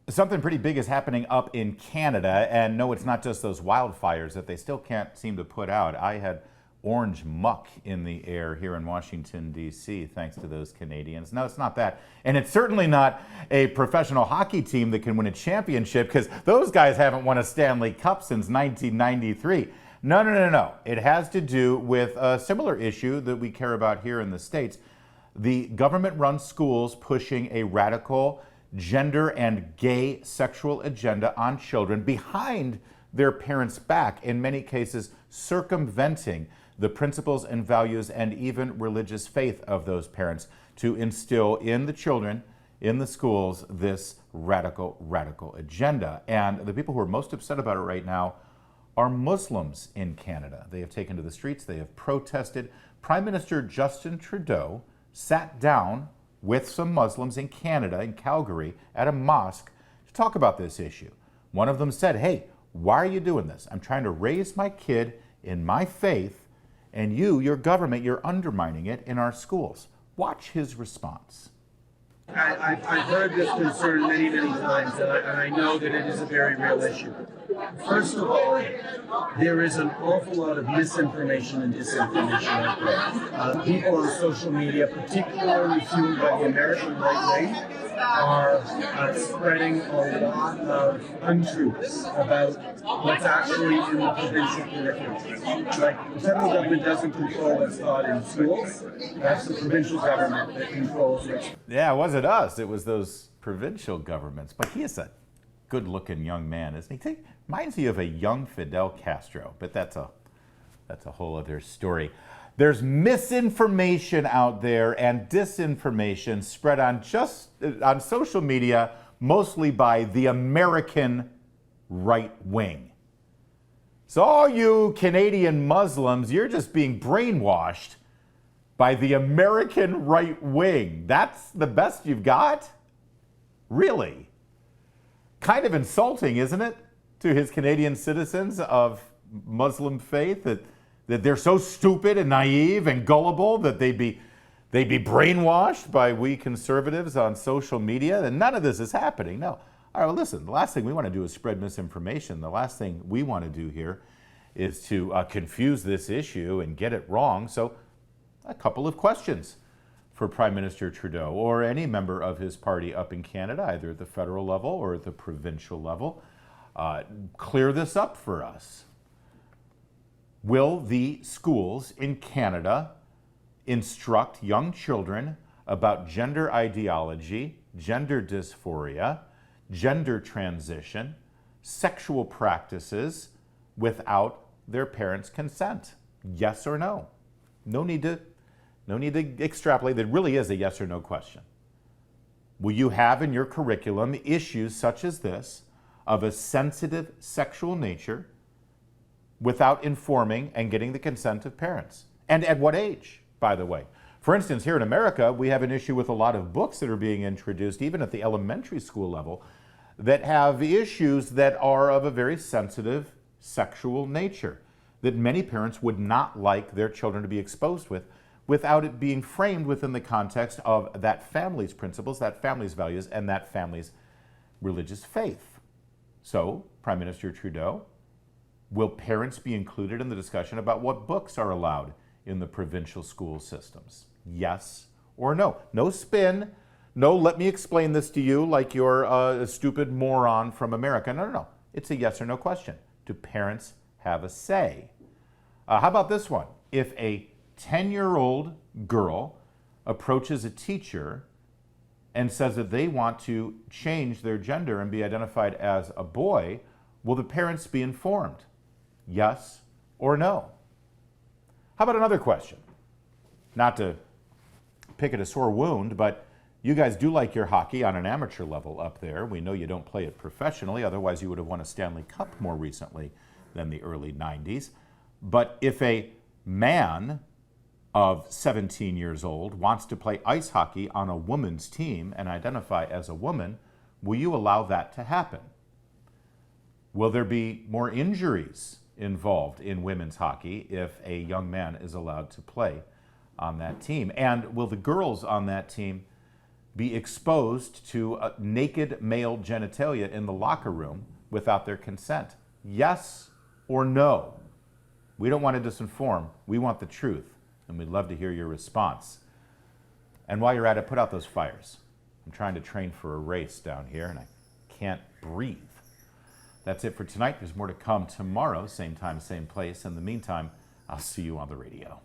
Something pretty big is happening up in Canada, and no, it's not just those wildfires that they still can't seem to put out. I had orange muck in the air here in Washington, D.C., thanks to those Canadians. No, it's not that. And it's certainly not a professional hockey team that can win a championship, because those guys haven't won a Stanley Cup since 1993. No. It has to do with a similar issue that we care about here in the States. The government-run schools pushing a radical gender and gay sexual agenda on children behind their parents' back, in many cases circumventing the principles and values and even religious faith of those parents to instill in the children, in the schools, this radical agenda. And the people who are most upset about it right now are Muslims in Canada. They have taken to the streets, they have protested. Prime Minister Justin Trudeau sat down with some Muslims in Canada, in Calgary, at a mosque to talk about this issue. One of them said, "Hey, why are you doing this? I'm trying to raise my kid in my faith, and you, your government, you're undermining it in our schools." Watch his response. I've heard this concern many times, and I know that it is a very real issue. First of all, there is an awful lot of misinformation and disinformation out there. People on social media, particularly fueled by the American Right-Wing, are spreading a lot of untruths about what's actually in the provincial curriculum. Like, the federal government doesn't control what's taught in schools. That's the provincial government that controls it. Yeah, it wasn't us. It was those provincial governments. But he is a good-looking young man, isn't he? Reminds me of a young Fidel Castro, but that's a whole other story. There's misinformation out there and disinformation spread on social media, mostly by the American right wing. So all you Canadian Muslims, you're just being brainwashed by the American right wing. That's the best you've got? Really? Kind of insulting, isn't it, to his Canadian citizens of Muslim faith that they're so stupid and naive and gullible that they'd be brainwashed by we conservatives on social media, and none of this is happening. No. All right, well, listen, the last thing we want to do is spread misinformation. The last thing we want to do here is to confuse this issue and get it wrong. So a couple of questions for Prime Minister Trudeau or any member of his party up in Canada, either at the federal level or at the provincial level. Clear this up for us. Will the schools in Canada instruct young children about gender ideology, gender dysphoria, gender transition, sexual practices without their parents' consent? Yes or no? No need to extrapolate. There really is a yes or no question. Will you have in your curriculum issues such as this of a sensitive sexual nature without informing and getting the consent of parents? And at what age, by the way? For instance, here in America, we have an issue with a lot of books that are being introduced, even at the elementary school level, that have issues that are of a very sensitive sexual nature that many parents would not like their children to be exposed with without it being framed within the context of that family's principles, that family's values, and that family's religious faith. So, Prime Minister Trudeau, will parents be included in the discussion about what books are allowed in the provincial school systems? Yes or no? No spin. No, let me explain this to you like you're a stupid moron from America. No. It's a yes or no question. Do parents have a say? How about this one? If a 10-year-old girl approaches a teacher and says that they want to change their gender and be identified as a boy, will the parents be informed? Yes or no? How about another question? Not to pick at a sore wound, but you guys do like your hockey on an amateur level up there. We know you don't play it professionally, otherwise you would have won a Stanley Cup more recently than the early 90s. But if a man of 17 years old wants to play ice hockey on a woman's team and identify as a woman, will you allow that to happen? Will there be more injuries involved in women's hockey if a young man is allowed to play on that team? And will the girls on that team be exposed to naked male genitalia in the locker room without their consent? Yes or no? We don't want to disinform. We want the truth, and we'd love to hear your response. And while you're at it, put out those fires. I'm trying to train for a race down here, and I can't breathe. That's it for tonight. There's more to come tomorrow, same time, same place. In the meantime, I'll see you on the radio.